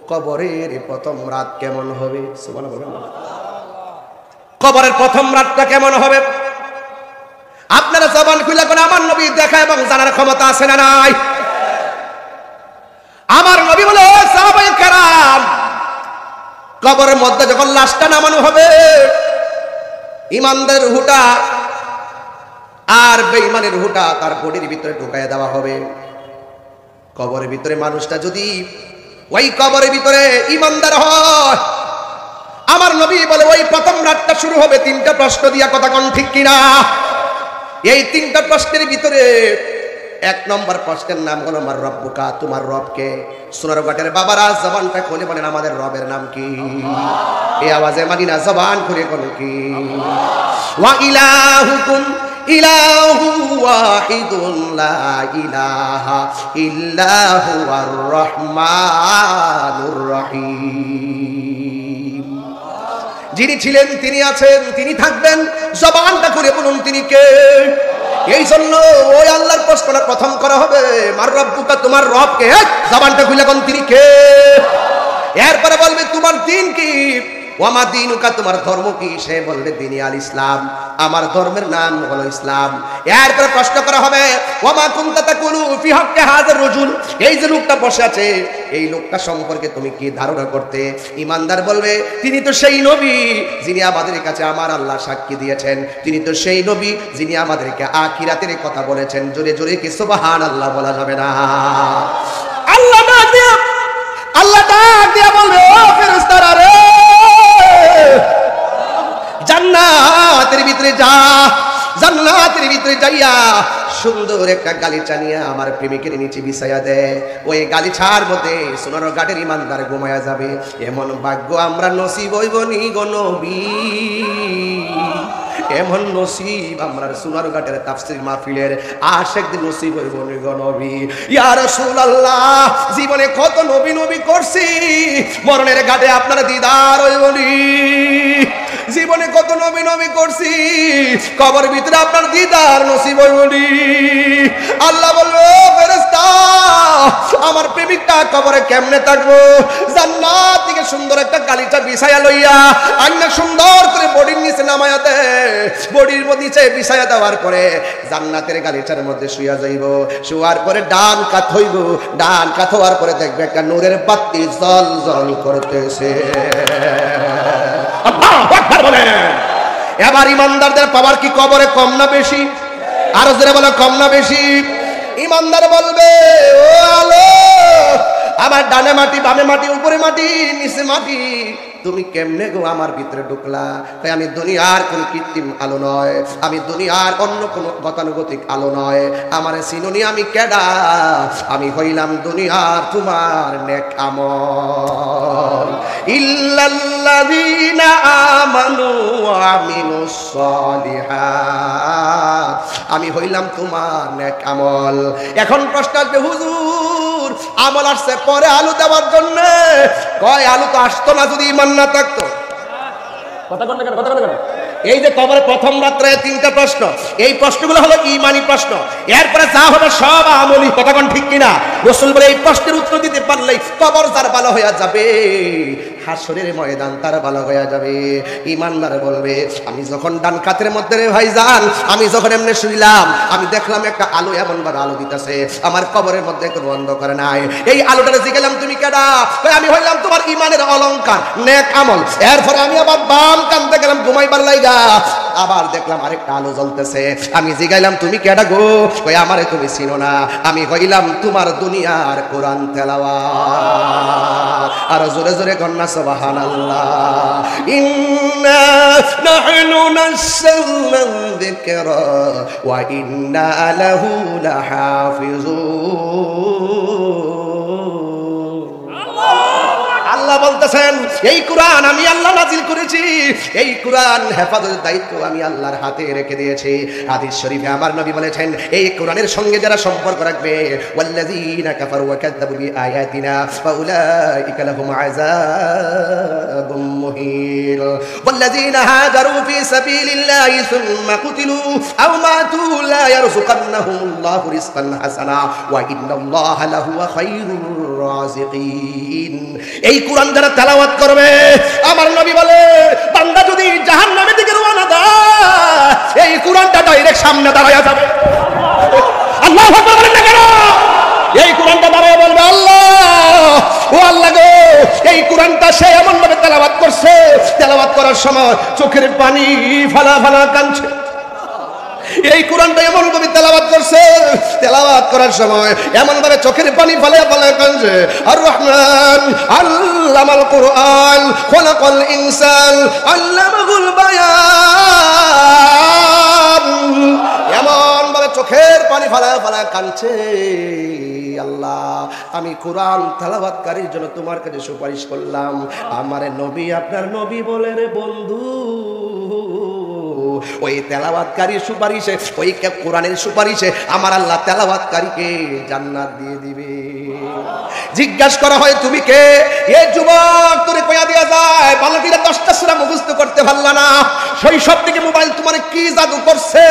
কবরের প্রথম রাত কেমন হবে? সুবহানাল্লাহ। কবরের প্রথম রাতটা কেমন হবে? আপনারা জবান খুলে কোন আমার নবী দেখা এবং জানার ক্ষমতা আছে না নাই? আমার নবী বলে সাহাবায়ে কেরাম কবরের মধ্যে যখন লাশটা নামানো হবে, ইমানদারের রূহটা আর বেঈমানের রূহটা তার বডির ভিতরে ঢুকায় দেওয়া হবে। কবরের ভিতরে মানুষটা যদি ওই কবরের ভিতরে ইমানদার হয়, আমার নবী বলে ওই প্রথম রাতটা শুরু হবে 3টা প্রশ্ন দিয়া। কথা কোন ঠিক কিনা? এই 3টা প্রশ্নের ভিতরে 1 নম্বর প্রশ্নের নাম হলো আমার রব্বুকা, তোমার রবকে। সোনারঘাটের বাবারা জবানটা খুলে বলেন আমাদের রবের নাম কি? এই আওয়াজে মাদিনা জবান খুলে কোন কি? ওয়া ইলাহুকুম ইলাহু ওয়াহিদুন লা ইলাহা ইল্লা হুয়ার রহমানুর রহিম। যিনি ছিলেন, তিনি আছেন, তিনি থাকবেন। জবানটা খুলে বলুন তিনি কে? এই জন্য ওই আল্লাহর প্রশ্নটা প্রথম করা হবে, মার রব্বুকা, তোমার রব কে? জবানটা খুলে কোন তিনি কে? এরপরে বলবে তোমার দিন কি? ওয়ামা দিনুকা, তোমার ধর্ম কি? সে বলবে দিনী আল ইসলাম, আমার ধর্মের নাম হলো ইসলাম। এরপরে প্রশ্ন করা হবে ওয়ামা কুনতা তাকুলু ফি হাক্কি হাযার রাজুল, এই যে লোকটা বসে আছে এই লোকটা সম্পর্কে তুমি কি ধারণা করতে? ইমানদার বলবে তিনি তো সেই নবী যিনি আমাদের কাছে আমার আল্লাহ সাক্ষী দিয়েছেন, তিনি তো সেই নবী যিনি আমাদেরকে আখিরাতের কথা বলেছেন। জোরে জোরে কি সুবহানাল্লাহ বলা যাবে না? আল্লাহ ডাক দিয়া বলবে ও ফেরেশতারা রে, জান্নাতের ভিতরে যা, জান্নাতের ভিতরে যাইয়া সুন্দর একটা গালিচা নিয়ে আমার প্রেমিকের নিচে বিছাইয়া দেয়। ওই গালিচার মধ্যে সোনার ঘাটের ইমানদার ঘুমায়া যাবে। এমন ভাগ্য আমরা নসিব হইব নি গো নবী, এমন নসিব আমরা সোনার ঘাটের তাফসীর মাহফিলের আশিকদের নসিব হইব নি গো নবী। ইয়া রাসূলুল্লাহ, জীবনে কত নবী নবী করছি, মরণের ঘাটে আপনার দিদার হইব নি। জীবনে কত নবী নবী করছি, কবর ভিতরে আপনার দিদার নসিব হইব নি। আল্লাহ বলবে, ফেরেশতা আমার প্রেমিকটা কবরে কেমনে থাকবো? জান্নাত থেকে সুন্দর একটা গালিচা বিছায়া লইয়া আইনা সুন্দর করে বডির নিচে নামায়া দে। বডির নিচে বিছায়া দেওয়ার পরে জান্নাতের গালিচার মধ্যে শুয়া যাইব। শুয়ার পরে ডান কাত হইব। ডান কাত হওয়ার পরে দেখবে একটা নূরের বাতি জল জল করতেছে। এবার ইমানদারদের পাওয়ার কি কবরে কম না বেশি? আরো জোরে বলো, কম না বেশি? ইমানদার বলবে, ও আলো, আমার ডানে মাটি, বামে মাটি, উপরে মাটি, নিচে মাটি, তুমি কেমনে গো আমার ভিতরে ঢুকলা? তাই আমি দুনিয়ার কোন কৃত্রিম আলো নয়, আমি দুনিয়ার অন্য কোন গতানুগতিক আলো নয়। আমার চিনুনি আমি কেডা? আমি হইলাম দুনিয়ার তোমার নেক আমল। ইল্লাল্লাযীনা আমানু ওয়া আমিলুস সালিহাত, আমি হইলাম তোমার নেক আমল। এখন প্রশ্ন আসবে, হুজুর আমল আসছে পরে আলু দেওয়ার জন্য, কয় আলু তো আসতো না যদি ইমান না থাকতো। কথা বলেন কেন, কথা বলেন কেন? এই যে কবরে প্রথম রাত্রে তিনটা প্রশ্ন, এই প্রশ্নগুলো হলো ঈমানি প্রশ্ন, এরপরে যা হবে সব আমলি। কথা কোন ঠিক কিনা? রাসূল বলে এই প্রশ্নের উত্তর দিতে পারলেই কবর তার ভালো হয়ে যাবে, হাসরের ময়দান তার ভালো হয়ে যাবে। ঈমানদার বলবে, আমি যখন ডান কাতের মধ্যে রে ভাইজান, আমি যখন এমনি শুইলাম, আমি দেখলাম একটা আলো এমন ভাবে আলো দিতেছে, আমার কবরের মধ্যে কোনো অন্ধকার নাই। এই আলোটারে জিজ্ঞাসা, তুমি কেডা? আমি হইলাম তোমার ঈমানের অলংকার, নেক আমল। এরপরে আমি আবার বাম কান্দে গেলাম ঘুমাইবার লাইগা, আবার দেখলাম আরেকটা আলো জ্বলতেছে। আমি জিগাইলাম, তুমি কেডা গো? কই আমারে তুমি চিনো না, আমি হইলাম তোমার দুনিয়ার কোরআন তেলাওয়াত। আর জোরে জোরে কন্যা সুবহানাল্লাহ। ইন্না নাহনু নাযালনা যিকরা ওয়া ইন্না লাহু লাহাফিজুন। আল্লাহ বলতেছেন, এই কোরআন আমি আল্লাহ নাজিল করেছি, এই কোরআন হেফাজতের দায়িত্ব আমি আল্লাহর হাতে রেখে দিয়েছি। হাদিস শরীফে আমার নবী বলেছেন, এই কোরআনের সঙ্গে যারা সম্পর্ক রাখবে, ওয়াল্লাযীনা কাফারু ওয়া কাযযাবু বিআয়াতিনা ফাউলাইকা লাহুম আযাবুম মুহিন। ওয়াল্লাযীনা হাজারু ফি সাবিলিল্লাহি সুম্মা কুতিলু আও মাতু লা ইয়ারযুকান্নাহুমুল্লাহু রিজকান হাসানা ওয়া ইন্নাল্লাহা লাহুয়া খায়রুর রাযিকিন। এই কোরআন যারা তেলাওয়াত করবে, আমার নবী বলে, বান্দা যদি জাহান্নামের দিকে রওনা দেয়, এই কোরআনটা ডাইরেক্ট সামনে দাঁড়ায়া যাবে। আল্লাহু আকবার বলেন না কেন? এই কোরআনটা দাঁড়ায় বলবে, আল্লাহ, ও আল্লাহ গো, এই কোরআনটা সে এমন ভাবে তেলাওয়াত করছে, তেলাওয়াত করার সময় চোখের পানি ফালা ফালা কাঁদছে। এই কোরআনটা এমন ভাবে তেলাওয়াত করছে, তেলাওয়াত করার সময় এমন ভাবে চোখের পানি ফালা ফালা কাঁদছে। আর রহমান আল্লামাল কোরআন খলাকাল ইনসান আল্লামাহুল বায়ান, এমন ভাবে চোখের পানি ফালা ফালা কাঁদছে। আল্লাহ, আমি কোরআন তেলাওয়াতকারীর জন্য তোমার কাছে সুপারিশ করলাম। আমারে নবী আপনার নবী বলে রে বন্ধু, ওই তেলাওয়াতকারীর সুপারিশে, ওই কোরআনের সুপারিশে আমার আল্লাহ তেলাওয়াতকারীকে জান্নাত দিয়ে দিবে। জিজ্ঞাসা করা হয়, তুমি কে? এই যুবক তোরে কইয়া দিয়া যায়, বালকিরা 10টা সূরা মুখস্থ করতে পারলা না, শৈশব থেকে মোবাইল তোমার কি জাদু করছে,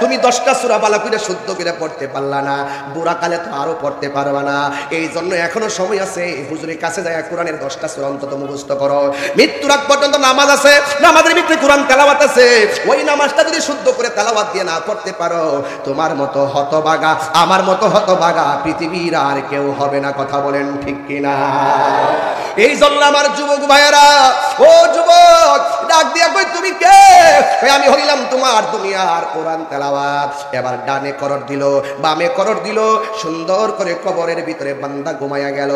তুমি 10টা সূরা বালকিরা শুদ্ধ করে পড়তে পারলা না, বুড়া কালে তো আরো পড়তে পারবা না। এই জন্য এখনো সময় আছে, হুজুরের কাছে যায় কোরআনের 10টা সূরা অন্তত মুখস্থ করো। মৃত্যুর আগ পর্যন্ত নামাজ আছে, নামাজের ভিতরে কোরআন তেলাওয়াত আছে, ওই নামাজটা যদি শুদ্ধ করে তেলাওয়াত দিয়ে না পড়তে পারো, তোমার মতো হতভাগা, আমার মতো হতভাগা পৃথিবীর আর কেউ হবে না। কথা বলেন ঠিক কিনা? এই জন্য আমার যুবক ভাইয়েরা, ও যুবক, ডাক দিয়া কই তুমি কে? আমি হইলাম তোমার দুনিয়ার কোরআন তেলাওয়াত। এবার ডানে করর দিল, বামে করর দিল, সুন্দর করে কবরের ভিতরে বান্দা ঘুমাইয়া গেল।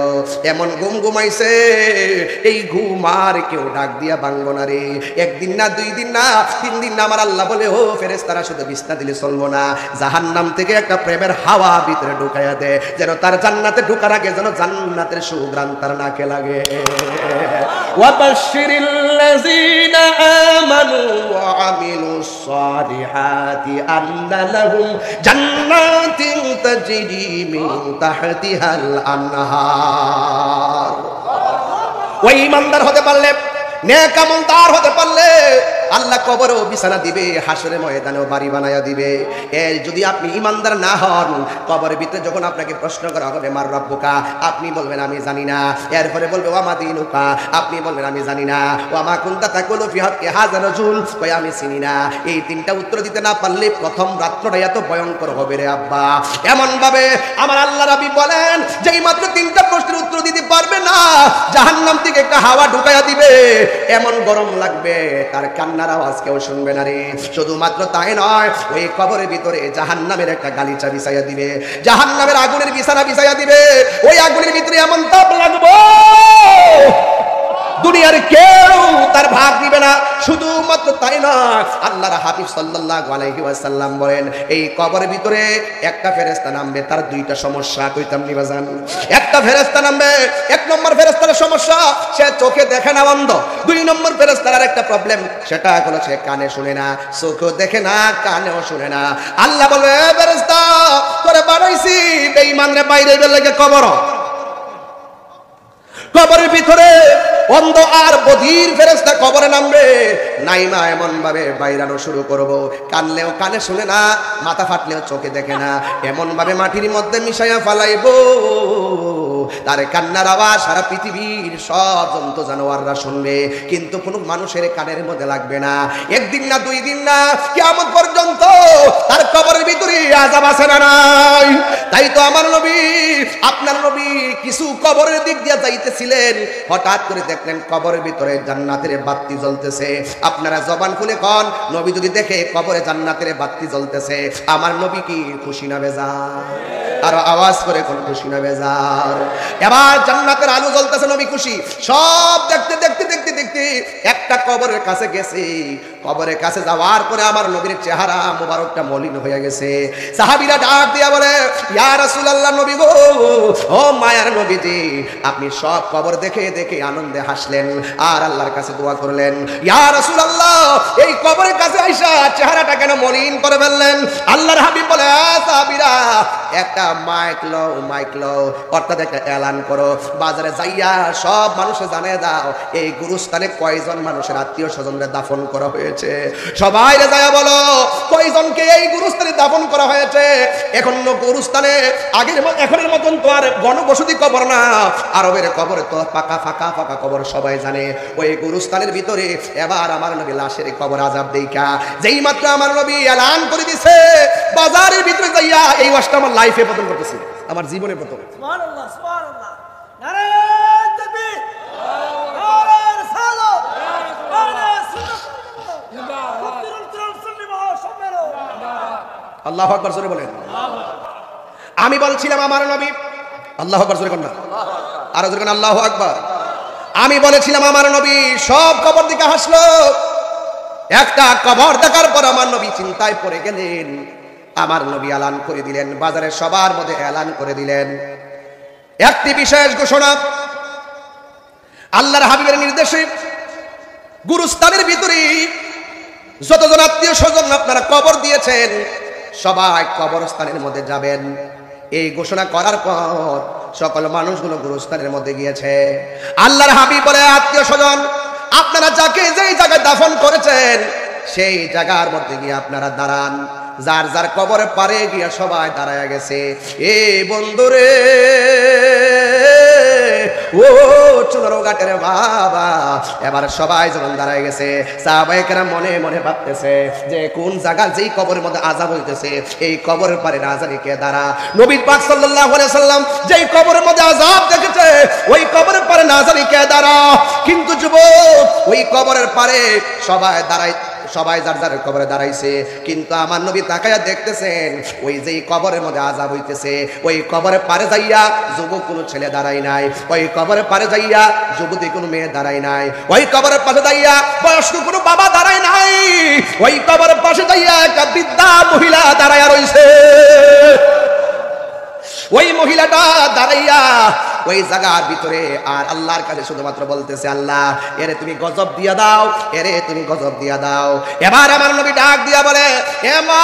এমন ঘুম ঘুমাইছে, এই ঘুম আর কেউ ডাক দিয়া ভাঙবো না রে। একদিন না, 2 দিন না, 3 দিন না, আমার আল্লাহ বলে ও ফেরেশতারা শুধু বিছনা দিলে চলবো না, জাহান্নাম থেকে একটা প্রেমের হাওয়া ভিতরে ঢুকাইয়া দে, যেন তার জান্নাতে ঢোকার আগে যেন জান্নাতের সুঘ্রাণ তার নাকে লাগে। ওয়াবাশশিরিল্লাযীনা আমানু ওয়া আমিলুস সালিহাতি আন্না লাহুম জান্নাতিন তাজরি মিন তাহতিহাল আনহার। ওই ইমানদার হতে পারলে, নেক আমলদার হতে পারলে আল্লাহ কবরেও বিছানা দিবে, হাসরের ময়দানেও বাড়ি বানায়া দিবে। এই যদি আপনি ইমানদার না হন, কবরের ভিতরে যখন আপনাকে প্রশ্ন করা হবে মার রব্বুকা, আপনি বলবেন আমি জানি না। এরপরে বলবে ওয়া মা দীনুকা, আপনি বলবেন আমি জানি না। ওয়া মা কুনতা তাকুলু ফি হাক্কি হাযা রাজুল, কই আমি চিনি না। এই 3টা উত্তর দিতে না পারলে প্রথম রাত্রটা এত ভয়ঙ্কর হবে রে আব্বা। এমন ভাবে আমার আল্লাহ রাব্বি বলেন, যেই মাত্র 3টা প্রশ্নের উত্তর দিতে পারবে না, জাহান্নাম থেকে একটা হাওয়া ঢুকাইয়া দিবে, এমন গরম লাগবে তার কান্নার আওয়াজ কেউ শুনবে না রে। শুধুমাত্র তাই নয়, ওই কবরের ভিতরে জাহান্নামের একটা গালিচা বিছাইয়া দিবে, জাহান্নামের আগুনের বিছানা বিছাইয়া দিবে। ওই আগুনের ভিতরে এমন তাপ লাগবে দুনিয়ার কেউ তার ভাগ দিবে না। শুধুমাত্র তাই না, আল্লাহর হাবিব সাল্লাল্লাহু আলাইহি ওয়াসাল্লাম বলেন, এই কবরের ভিতরে একটা ফেরেশতা নামবে, তার 2টা সমস্যা। কইতাম নি বাজান? একটা ফেরেশতা নামবে, 1 নম্বর ফেরেশতার সমস্যা, সে চোখে দেখে না, অন্ধ। 2 নম্বর ফেরেশতার একটা প্রবলেম, সেটা হলো সে কানে শুনে না, চোখেও দেখে না, কানেও শুনে না। আল্লাহ বলে, ফেরেশতা তোরে বানাইছি বেঈমানরে বাইরে বের লাগে কবরের ভিতরে অন্ধ আর বধির ফেরেশতা কবরে নামবে, নাইমা এমন ভাবে বাইরানো শুরু করব, কানলেও কানে শুনে না, মাথা ফাটলেও চোখে দেখে না, এমন ভাবে মাটির মধ্যে মিশাইয়া ফালাইবো তার কান্নার আওয়াজ সারা পৃথিবীর সব জন্তু জানোয়াররা শুনবে, কিন্তু কোনো মানুষের কানের মধ্যে লাগবে না। 1 দিন না, 2 দিন না, কিয়ামত পর্যন্ত তার কবরের ভিতরে আযাব আছে না নাই? তাই তো আমার নবী, আপনার নবী কিছু কবরের দিক দিয়ে যাইতেছিলেন, হঠাৎ করে দেখলেন কবরের ভিতরে জান্নাতের বাতি জ্বলতেছে। আপনারা জবান খুলে কোন, নবী যদি দেখে কবরে জান্নাতের বাতি জ্বলতেছে, আমার নবী কি খুশি না বেজার? আর আওয়াজ করে কোন খুশি না বেজার? এবার জান্নাতের আলো জ্বলতেছে, নবী খুশি। সব দেখতে দেখতে দেখতে দেখতে একটা কবরের কাছে গেছে। কবরের কাছে যাওয়ার পরে আমার নবীর চেহারা মোবারকটা মলিন হয়ে গেছে। সাহাবীরা ডাক দিয়া বলে, ইয়া রাসূলুল্লাহ, নবী গো, ও মায়ার নবীজি, আপনি সব কবর দেখে দেখে আনন্দে হাসলেন আর আল্লাহর কাছে দোয়া করলেন। ইয়া রাসূলুল্লাহ, এই কবরের কাছে আইসা চেহারাটা কেন মলিন করে ফেললেন? আল্লাহর হাবিব বলে, সাহাবীরা একটা মাইক লও, অর্থাৎ একটা এলান করো, বাজারে যাইয়া সব মানুষে জানিয়ে দাও এই গুরুস্থানে কয়জন মানুষের আত্মীয় স্বজনরা দাফন করা হয়েছে। সবাই যাইয়া বলো কয়জনকে এই গুরুস্থানে দাফন করা হয়েছে। এখন গুরুস্থানে এখনের মতন তো আর গণবসতি কবর না, আরবের কবর তো ফাঁকা কবর, সবাই জানে। ওই গুরুস্থানের ভিতরে এবার আমার নবী লাশের কবর আযাব দেইখা যেই মাত্র আমার নবী এলান করে দিছে, বাজারের ভিতরে যাইয়া, এই ওয়াজটা আমার লাইফে প্রথম করতেছি, আমার জীবনে প্রথম। সুবহানাল্লাহ, সুবহানাল্লাহ, নারে তাকবীর, নারে রিসালাত, নারে সুন্নাত, আল্লাহু আকবার জোরে বলেন। আমি বলছিলাম আমার নবী, আল্লাহু আকবার জোরে বলেন, আর জোরে বলেন আল্লাহু আকবার। আমি বলেছিলাম আমার নবী সব কবর দিকে হাসলো। একটা কবর দেখার পর আমার নবী চিন্তায় পড়ে গেলেন। আমার নবী এলান করে দিলেন, বাজারের সবার মধ্যে এলান করে দিলেন একটি বিশেষ ঘোষণা। আল্লাহর হাবিবের নির্দেশে গুরুস্থানের ভিতরে যতজন আত্মীয় স্বজন আপনারা কবর দিয়েছেন, সবাই কবরস্থানের মধ্যে যাবেন। এই ঘোষণা করার পর সকল মানুষগুলো গুরুস্থানের মধ্যে গিয়েছে। আল্লাহর হাবিব বলে, আত্মীয় স্বজন আপনারা যাকে যেই জায়গায় দাফন করেছেন সেই জায়গার মধ্যে গিয়ে আপনারা দাঁড়ান। যার যার কবরে পারে গিয়া সবাই দাঁড়ায় গেছে। এ বন্ধুরে, ও চুনারো ঘাটের বাবা। এবার সবাই যখন দাঁড়ায় গেছে, সাহাবায়ে কেরাম মনে মনে ভাবতেছে যে কোন জায়গা, যেই কবরের মধ্যে আযাব হইতেছে এই কবরের পারে না জানি কে দাঁড়া। নবী পাক সাল্লাল্লাহু আলাইহি সাল্লাম যেই কবরের মধ্যে আযাব দেখেছে ওই কবরের পারে না জানি কে দাঁড়া। কিন্তু যুবক, ওই কবরের পারে সবাই দাঁড়ায়, সবাই যার যার কবরে দাঁড়াইছে, কিন্তু আমার নবী তাকায়া দেখতেছেন ওই যেই কবরের মধ্যে আযাব হইতেছে ওই কবরের পারে যাইয়া যুবক কোনো ছেলে দাঁড়াই নাই, ওই কবরের পারে যাইয়া যুবতী কোনো মেয়ে দাঁড়াই নাই, ওই কবরের পাশে যাইয়া বয়স্ক কোনো বাবা দাঁড়াই নাই, ওই কবরের পাশে যাইয়া একটা বৃদ্ধা মহিলা দাঁড়ায়া রইছে। ওই মহিলাটা দাঁড়াইয়া ওই জায়গার ভিতরে আর আল্লাহর কাছে শুধুমাত্র বলতেছে, আল্লাহ এরে তুমি গজব দিয়া দাও, এরে তুমি গজব দিয়া দাও। এবার আমার নবী ডাক দিয়া বলে, এ মা,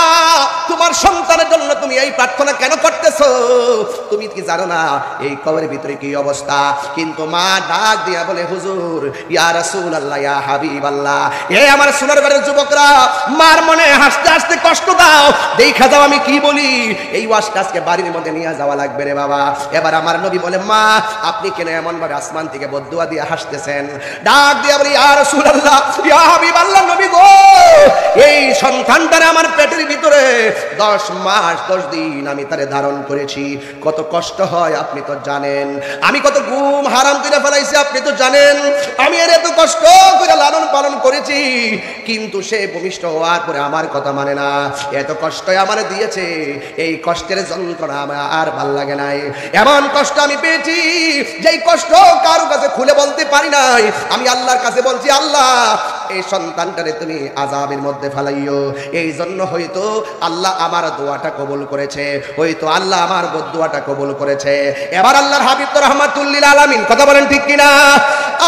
তোমার সন্তানের জন্য তুমি এই প্রার্থনা কেন করতেছো? তুমি কি জানো না এই কবরের ভিতরে কি অবস্থা? কিন্তু মা ডাক দিয়া বলে, হুজুর, ইয়া রাসূলুল্লাহ, ইয়া হাবিবাল্লাহ, এ আমার সোনার বাড়ির যুবকরা, মার মনে হাসতে হাসতে কষ্ট দাও, দেখা যাও আমি কি বলি। এই ওয়াজটা আজকে বাড়ির মধ্যে নিয়ে যাওয়া লাগবে রে বাবা। এবার আমার নবী বলে, মা আপনি কেন এমন ভাবে আসমান থেকে বদদুয়া দিয়ে হাসতেছেন? ডাক দিয়া বলি, ইয়া রাসূলুল্লাহ, ইয়া হাবিবাল্লাহ, নবী গো, এই সন্তানটারে আমার পেটের ভিতরে 10 মাস 10 দিন আমি তারে ধারণ করেছি। কত কষ্ট হয় আপনি তো জানেন, আমি কত ঘুম হারাম করে ফেলাইছি আপনি তো জানেন, আমি এর এত কষ্ট করে লালন পালন করেছি, কিন্তু সে ভূমিষ্ঠ হওয়ার পরে আমার কথা মানে না, এত কষ্ট আমার দিয়েছে, এই কষ্টের যন্ত্রণা আমার আর ভাল লাগে নাই। এমন কষ্ট আমি পেয়েছি যেই কষ্ট কারো কাছে খুলে বলতে পারি নাই। আমি আল্লাহর কাছে বলছি, আল্লাহ এই সন্তানটারে তুমি আযাবের মধ্যে ফেলাইও। এই জন্য হয়তো আল্লাহ আমার দোয়াটা কবুল করেছে, হয়তো আল্লাহ আমার বদদুয়াটা কবুল করেছে। এবার আল্লাহর হাবিব তো রাহমাতুল লিল আলামিন, কথা বলেন ঠিক কিনা?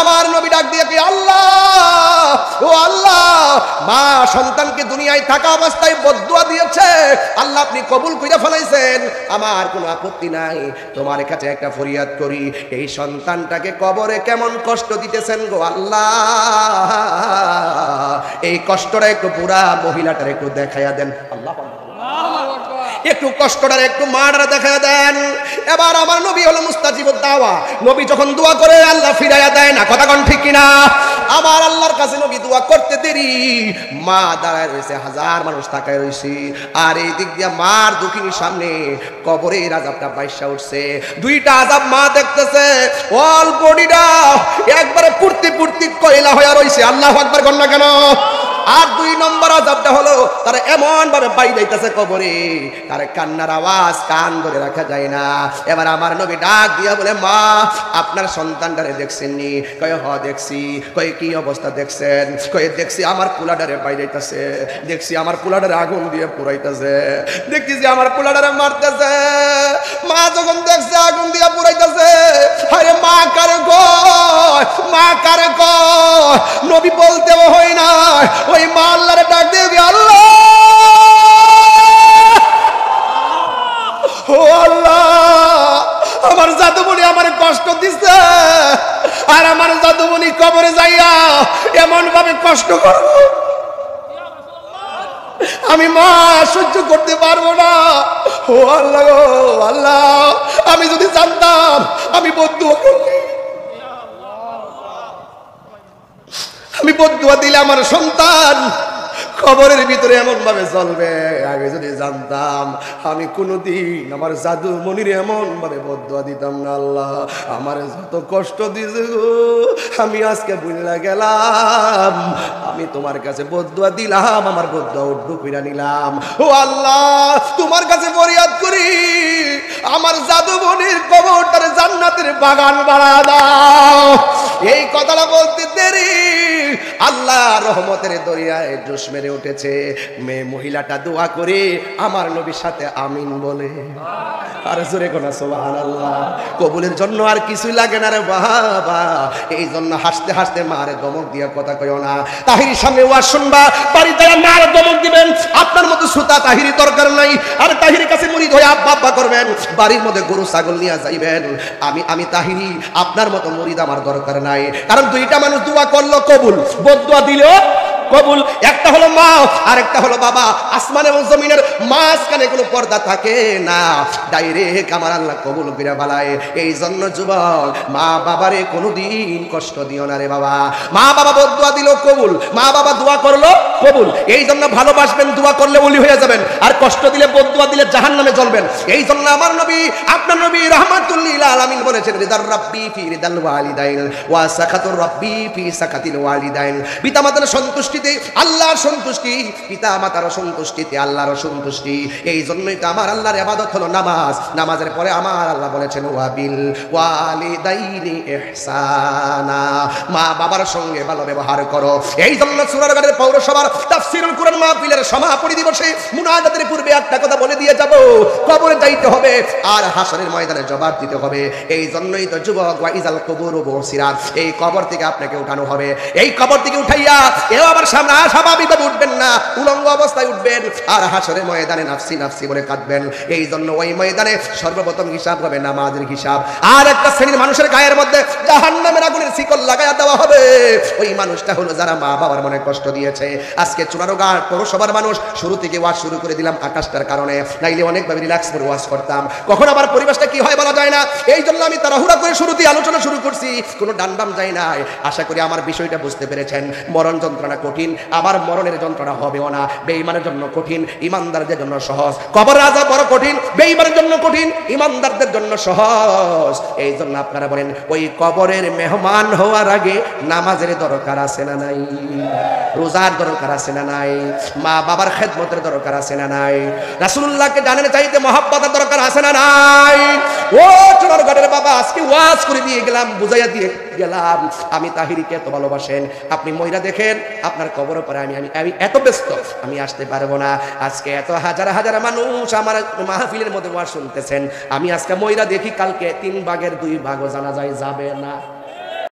আমার নবী ডাক দিয়ে কি, আল্লাহ, ও আল্লাহ, মা সন্তানকে দুনিয়ায় থাকা অবস্থায় বদদুয়া দিয়েছে, আল্লাহ আপনি কবুল কইরা ফেলাইছেন, আমার কোনো আপত্তি নাই। তোমার কাছে একটা ফরিয়াদ করি, এই সন্তানটাকে কবরে কেমন কষ্ট দিতেছেন গো আল্লাহ, এই কষ্টটা একটু পুরা মহিলাটার একটু দেখাইয়া দেন। আল্লাহ একটু কষ্টটার একটু মাটার দেখাইয়া দেন। এবার আমার নবী হলো মুস্তাজিবুদ দাওয়া, নবী যখন দোয়া করে আল্লাহ ফিরাইয়া দেয় না, কথা কোন ঠিক কিনা? আবার আল্লাহর কাছে নবী দোয়া করতে দেরি, মা দাঁড়ায় রয়েছে, হাজার মানুষ তাকায় রয়েছে, আর এই দিক দিয়ে মার দুঃখিনীর সামনে কবরের আযাবটা বাইসা উঠছে। দুইটা আযাব মা দেখতেছে, অল বডিটা একবারে পুর্তি পুর্তি কয়লা হয়ে রয়েছে। আল্লাহু আকবার কর না কেন? আর 2 নম্বর আযাবটা হলো তারা এমন ভাবে বাইদাইতেছে কবরে, তার কান্নার আওয়াজ কান ধরে রাখা যায় না। এবার আমার নবী ডাক দিয়া বলে, মা আপনার সন্তানটারে দেখছেননি? কয় হ দেখছি। কয় কি অবস্থা দেখছেন? কয় দেখছি আমার পোলাডারে বাইদাইতেছে, দেখছি আমার পোলাডারে আগুন দিয়ে পুরাইতেছে, দেখছি যে আমার পোলাডারে মারতেছে। মা যখন দেখছে আগুন দিয়ে পুরাইতেছে, আরে মা কারে কয়, মা কারে কয়, নবী বলতেও হয় না, ওই মা আল্লাহরে ডাক দিয়ে, আল্লাহ, ও আল্লাহ, আমার জাদুমণি আমার কষ্ট দিচ্ছে, আর আমার জাদুমণি কবরে যাইয়া এমন ভাবে কষ্ট করব, আমি মা সহ্য করতে পারবো না। ও আল্লাহ, ও আল্লাহ, আমি যদি জানতাম আমি বদদুয়া করলে, আমি বদদুয়া দিলে আমার সন্তান কবরের ভিতরে এমন ভাবে চলবে, আগে যদি জানতাম আমি কোনোদিন আমার জাদু মনির এমন ভাবে বদদুয়া দিতাম না। আল্লাহ আমার যত কষ্ট দিয়েছে গো, আমি আজকে ভুলে গেলাম, আমি তোমার কাছে বদদুয়া দিলাম, আমার বদদুয়া উঠবো কইরা নিলাম। ও আল্লাহ, তোমার কাছে ফরিয়াদ করি, আমার জাদু মনির কবরটারে জান্নাতের বাগান বানায়া দাও। এই কথাটা বলতে দেরি, আল্লাহ রহমতের দরিয়ায় জোশ মেরে উঠেছে। মেয়ে মহিলাটা দোয়া করে আমার নবীর সাথে আমিন বলে, আর জোরে কোনা সুবহানাল্লাহ। কবুলের জন্য আর কিছুই লাগে না রে বাবা। এই জন্য হাসতে হাসতে মারে দমক দিয়া কথা কইও না। তাহিরির সামনে ওয়াজ শুনবা, বাড়িতে মারে দমক দিবেন, আপনার মতো সুতা তাহিরি দরকার নাই। আর তাহিরির কাছে মুরিদ হয়ে আব্বা আব্বা করবেন, বাড়ির মধ্যে গরু ছাগল নিয়ে যাইবেন। আমি তাহিরি, আপনার মতো মুরিদ আমার দরকার নাই। কারণ 2টা মানুষ দোয়া করলো কবুল, বদদুয়া দিলেও কবুল। একটা হলো মা আর একটা হলো বাবা। আসমান এবং জমিনের মাঝখানে কোনো পর্দা থাকে না, ডাইরেক্ট আমার আল্লাহ কবুল করে বালায়। এই জন্য যুবক, মা বাবারে কোনোদিন কষ্ট দিও না রে বাবা। মা বাবা বদুয়া দিল কবুল, মা বাবা দোয়া করলো কবুল। এই জন্য ভালোবাসবেন, দোয়া করলে ওলি হয়ে যাবেন, আর কষ্ট দিলে বদুয়া দিলে জাহান্নামে জ্বলবেন। এই জন্য আমার নবী, আপনার নবী রাহমাতুল লিল আলামিন বলেছেন, রিদার রাব্বি ফি রিদাল ওয়ালিদাইন ওয়া সাকাতুর রাব্বি ফি সাকাতিল ওয়ালিদাইন। পিতামাতার সন্তুষ্টিতে আল্লাহর সন্তুষ্টি, পিতামাতার সন্তুষ্টিতে আল্লাহর সন্তুষ্টি। এই জন্যই তো আমার আল্লাহর ইবাদত হলো নামাজ। নামাজের পরে আমার আল্লাহ বলেছেন ওয়াবিল ওয়ালিদাইনি ইহসানা, মা বাবার সঙ্গে ভালো ব্যবহার করো। এই জন্য সুরারগাড়ের পৌরসভার তাফসীরুল কুরআন মাহফিলের সমাপনী দিবসে মুনাজাতের পূর্বে একটা কথা বলে দিয়ে যাব, কবরে যাইতে হবে আর হাসরের ময়দানে জবাব দিতে হবে। এই জন্যই তো যুবক, ওয়াইজাল কুবুরু বুসিরাত, এই কবর থেকে আপনাকে উঠানো হবে। এই কবর থেকে উঠাইয়া এও আবার সামনে স্বাভাবিকভাবে উঠবেন না, উলঙ্গ অবস্থায় উঠবেন আর হাসরের ময়দানে নাফসি নাফসি বলে কাঁদবেন। এই জন্য ওই ময়দানে সর্বপ্রথম হিসাব হবে নামাজের হিসাব। আর একটা শ্রেণীর মানুষের গায়ের মধ্যে জাহান্নামের আগুনের শিকল লাগায়া দেওয়া হবে। ওই মানুষটা হলো যারা মা বাবার মনে কষ্ট দিয়েছে। আজকে চুনারুঘাট পৌরসভার মানুষ শুরু থেকে ওয়াজ শুরু করে দিলাম আকাশটার কারণে, নাইলে অনেকভাবে রিল্যাক্স করে ওয়াজ করতাম। কখন আবার পরিবেশটা কি হয় বলা যায় না। এই জন্য আমি তাড়াহুড়া করে শুরুতেই আলোচনা শুরু করছি, কোনো ডানবাম যায় নাই। আশা করি আমার বিষয়টা বুঝতে পেরেছেন। মরণ যন্ত্রণা কঠিন, আবার মরণের যন্ত্রণা হবেও না। বেঈমানের জন্য কঠিন, ইমানদারদের জন্য সহজ। কবর আযাব বড় কঠিন, বেঈমানের জন্য কঠিন, ইমানদারদের জন্য সহজ। এই জন্য আপনারা বলেন, ওই কবরের মেহমান হওয়ার আগে নামাজের দরকার আছে না নাই? রোজার দরকার আছে না নাই? মা বাবার খেদমতের দরকার আছে না নাই? রাসূলুল্লাহকে জানেন চাইতে মহব্বতের দরকার আছে না নাই? ও চুনারুঘাটের বাবা, আজকে ওয়াজ করে দিয়ে গেলাম, বুঝাইয়া দিয়ে গেলাম আমি তাহিরিকে এত ভালোবাসেন। আপনি ময়রা দেখেন, আপনার কবর পরে আমি এত ব্যস্ত, আমি আসতে পারবো না। আজকে এত হাজার হাজার মানুষ আমার মাহফিলের মধ্যে ওয়াজ শুনতেছেন, আমি আজকে ময়রা দেখি, কালকে 3 ভাগের 2 ভাগও জানা যায় যাবে না।